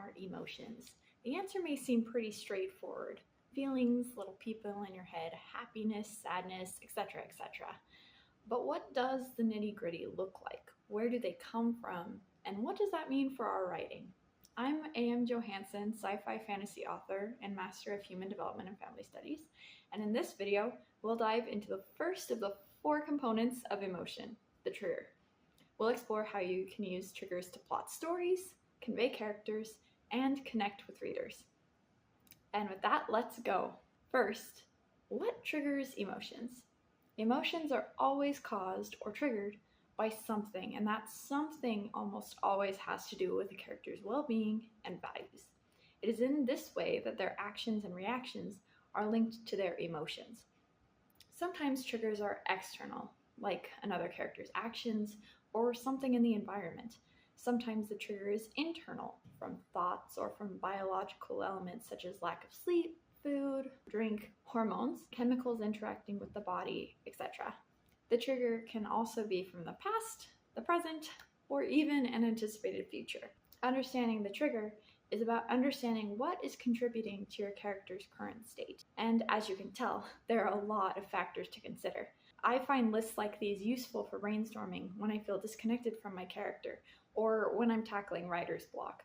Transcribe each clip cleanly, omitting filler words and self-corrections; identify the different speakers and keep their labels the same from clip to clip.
Speaker 1: are emotions? The answer may seem pretty straightforward. Feelings, little people in your head, happiness, sadness, etc., etc. But what does the nitty-gritty look like? Where do they come from? And what does that mean for our writing? I'm A.M. Johansson, sci-fi fantasy author and master of human development and family studies. And in this video, we'll dive into the first of the 4 components of emotion, the trigger. We'll explore how you can use triggers to plot stories, convey characters, and connect with readers. And with that, let's go. First, what triggers emotions? Emotions are always caused or triggered by something, and that something almost always has to do with a character's well-being and values. It is in this way that their actions and reactions are linked to their emotions. Sometimes triggers are external, like another character's actions or something in the environment. Sometimes the trigger is internal, from thoughts or from biological elements such as lack of sleep, food, drink, hormones, chemicals interacting with the body, etc. The trigger can also be from the past, the present, or even an anticipated future. Understanding the trigger is about understanding what is contributing to your character's current state. And as you can tell, there are a lot of factors to consider. I find lists like these useful for brainstorming when I feel disconnected from my character, or when I'm tackling writer's block.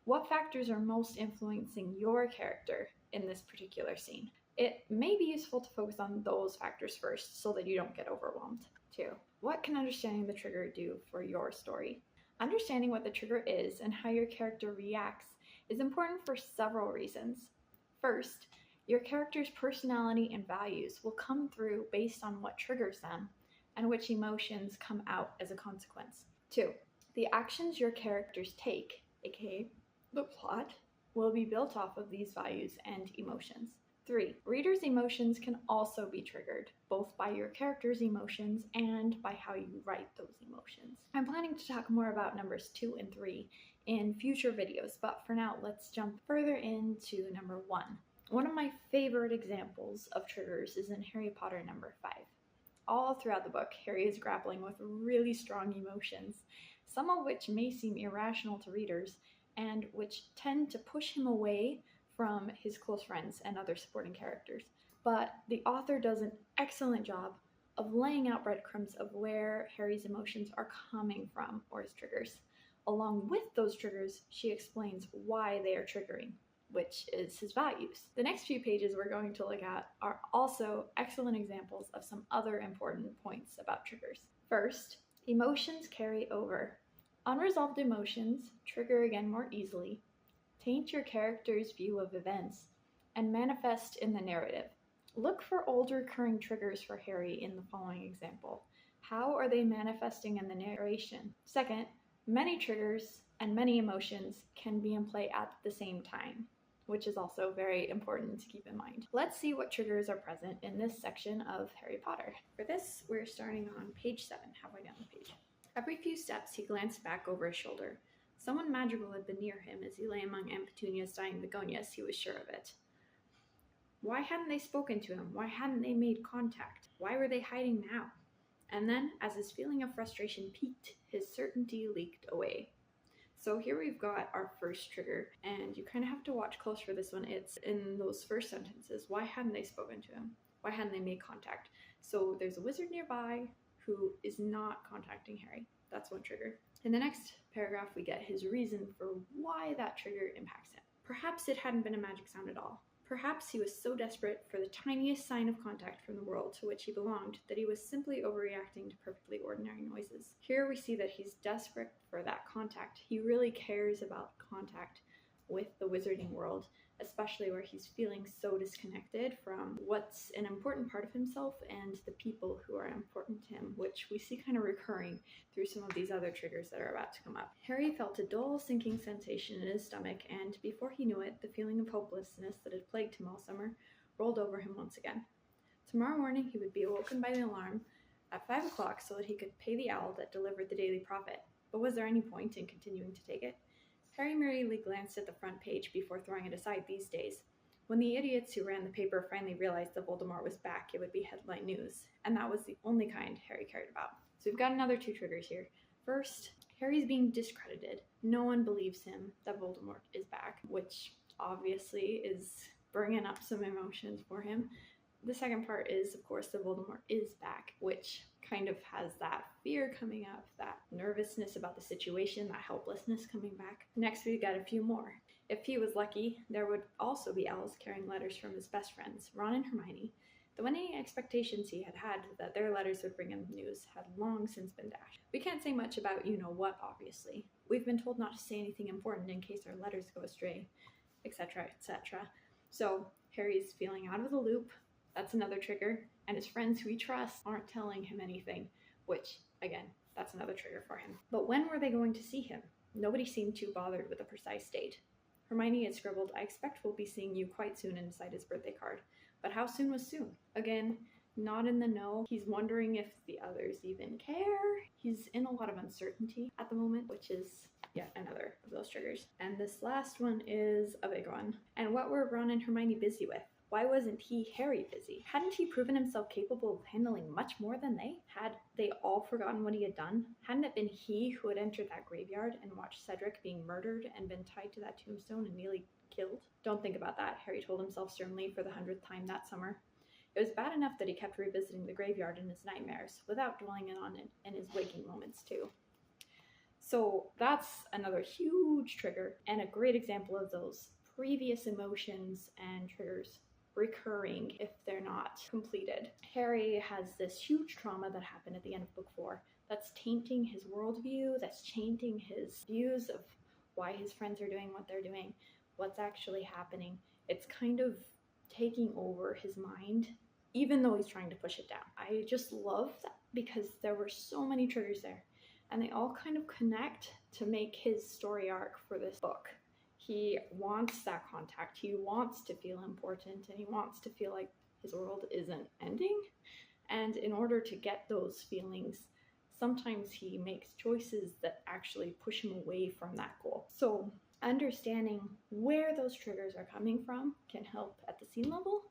Speaker 1: What factors are most influencing your character in this particular scene? It may be useful to focus on those factors first so that you don't get overwhelmed. 2. What can understanding the trigger do for your story? Understanding what the trigger is and how your character reacts is important for several reasons. First, your character's personality and values will come through based on what triggers them and which emotions come out as a consequence. 2. The actions your characters take, aka the plot, will be built off of these values and emotions. 3. Readers' emotions can also be triggered, both by your character's emotions and by how you write those emotions. I'm planning to talk more about numbers 2 and 3 in future videos, but for now, let's jump further into number 1. One of my favorite examples of triggers is in Harry Potter number 5. All throughout the book, Harry is grappling with really strong emotions, some of which may seem irrational to readers, and which tend to push him away from his close friends and other supporting characters. But the author does an excellent job of laying out breadcrumbs of where Harry's emotions are coming from, or his triggers. Along with those triggers, she explains why they are triggering, which is his values. The next few pages we're going to look at are also excellent examples of some other important points about triggers. First, emotions carry over. Unresolved emotions trigger again more easily, taint your character's view of events, and manifest in the narrative. Look for old recurring triggers for Harry in the following example. How are they manifesting in the narration? Second, many triggers and many emotions can be in play at the same time, which is also very important to keep in mind. Let's see what triggers are present in this section of Harry Potter. For this, we're starting on page 7, halfway down the page. Every few steps, he glanced back over his shoulder. Someone magical had been near him as he lay among Aunt Petunia's dying begonias, he was sure of it. Why hadn't they spoken to him? Why hadn't they made contact? Why were they hiding now? And then, as his feeling of frustration peaked, his certainty leaked away. So here we've got our first trigger, and you kind of have to watch close for this one. It's in those first sentences. Why hadn't they spoken to him? Why hadn't they made contact? So there's a wizard nearby who is not contacting Harry. That's one trigger. In the next paragraph, we get his reason for why that trigger impacts him. Perhaps it hadn't been a magic sound at all. Perhaps he was so desperate for the tiniest sign of contact from the world to which he belonged that he was simply overreacting to perfectly ordinary noises. Here we see that he's desperate for that contact. He really cares about contact with the wizarding world, especially where he's feeling so disconnected from what's an important part of himself and the people who are important to him, which we see kind of recurring through some of these other triggers that are about to come up. Harry felt a dull, sinking sensation in his stomach, and before he knew it, the feeling of hopelessness that had plagued him all summer rolled over him once again. Tomorrow morning he would be awoken by the alarm at 5 o'clock so that he could pay the owl that delivered the daily profit. But was there any point in continuing to take it? Harry merely glanced at the front page before throwing it aside these days. When the idiots who ran the paper finally realized that Voldemort was back, it would be headline news, and that was the only kind Harry cared about. So we've got another 2 triggers here. First, Harry's being discredited. No one believes him that Voldemort is back, which obviously is bringing up some emotions for him. The second part is, of course, that Voldemort is back, which kind of has that fear coming up, that nervousness about the situation, that helplessness coming back. Next, we got a few more. If he was lucky, there would also be elves carrying letters from his best friends, Ron and Hermione. Though any expectations he had had that their letters would bring him news had long since been dashed. We can't say much about you-know-what, obviously. We've been told not to say anything important in case our letters go astray, etc., etc. So Harry's feeling out of the loop. That's another trigger. And his friends who he trusts aren't telling him anything, which, again, that's another trigger for him. But when were they going to see him? Nobody seemed too bothered with a precise date. Hermione had scribbled, "I expect we'll be seeing you quite soon," inside his birthday card. But how soon was soon? Again, not in the know. He's wondering if the others even care. He's in a lot of uncertainty at the moment, which is yet another of those triggers. And this last one is a big one. And what were Ron and Hermione busy with? Why wasn't Harry busy? Hadn't he proven himself capable of handling much more than they? Had they all forgotten what he had done? Hadn't it been he who had entered that graveyard and watched Cedric being murdered and been tied to that tombstone and nearly killed? Don't think about that, Harry told himself sternly for the 100th time that summer. It was bad enough that he kept revisiting the graveyard in his nightmares, without dwelling on it in his waking moments too. So that's another huge trigger, and a great example of those previous emotions and triggers recurring if they're not completed. Harry has this huge trauma that happened at the end of book 4 that's tainting his worldview, that's tainting his views of why his friends are doing what they're doing, what's actually happening. It's kind of taking over his mind, even though he's trying to push it down. I just love that because there were so many triggers there, and they all kind of connect to make his story arc for this book. He wants that contact, he wants to feel important, and he wants to feel like his world isn't ending. And in order to get those feelings, sometimes he makes choices that actually push him away from that goal. So understanding where those triggers are coming from can help at the scene level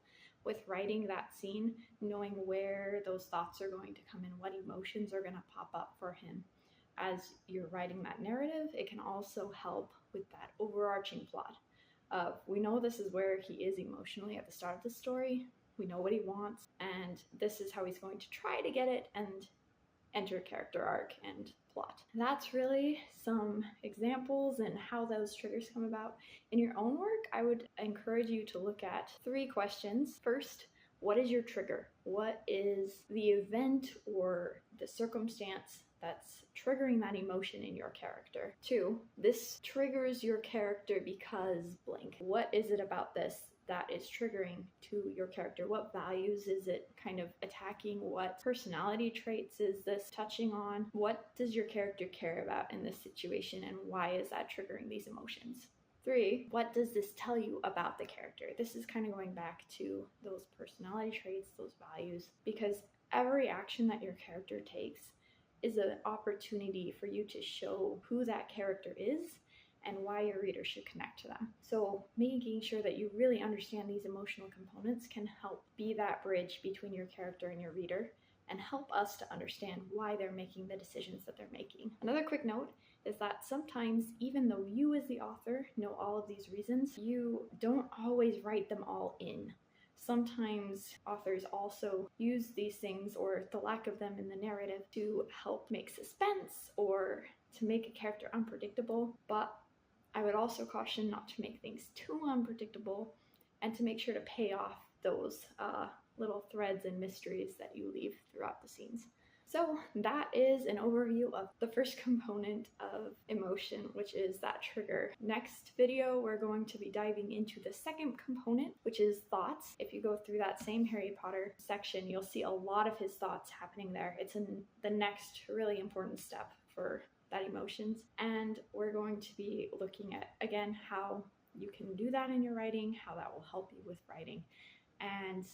Speaker 1: with writing that scene, knowing where those thoughts are going to come in, what emotions are going to pop up for him. As you're writing that narrative, it can also help with that overarching plot of, we know this is where he is emotionally at the start of the story, we know what he wants, and this is how he's going to try to get it, and enter character arc and plot. That's really some examples and how those triggers come about. In your own work, I would encourage you to look at 3 questions. First, what is your trigger? What is the event or the circumstance that's triggering that emotion in your character? 2, this triggers your character because blank. What is it about this that is triggering to your character? What values is it kind of attacking? What personality traits is this touching on? What does your character care about in this situation, and why is that triggering these emotions? 3, what does this tell you about the character? This is kind of going back to those personality traits, those values, because every action that your character takes is an opportunity for you to show who that character is and why your reader should connect to them. So making sure that you really understand these emotional components can help be that bridge between your character and your reader, and help us to understand why they're making the decisions that they're making. Another quick note is that sometimes, even though you as the author know all of these reasons, you don't always write them all in. Sometimes authors also use these things, or the lack of them in the narrative, to help make suspense or to make a character unpredictable. But I would also caution not to make things too unpredictable, and to make sure to pay off those little threads and mysteries that you leave throughout the scenes. So that is an overview of the first component of emotion, which is that trigger. Next video, we're going to be diving into the second component, which is thoughts. If you go through that same Harry Potter section, you'll see a lot of his thoughts happening there. It's in the next really important step for that emotions. And we're going to be looking at, again, how you can do that in your writing, how that will help you with writing. And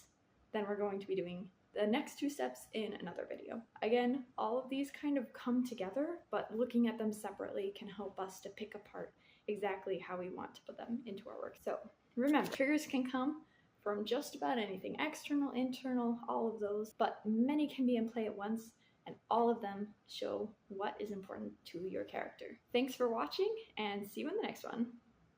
Speaker 1: then we're going to be doing the next 2 steps in another video. Again, all of these kind of come together, but looking at them separately can help us to pick apart exactly how we want to put them into our work. So remember, triggers can come from just about anything, external, internal, all of those, but many can be in play at once, and all of them show what is important to your character. Thanks for watching, and see you in the next one.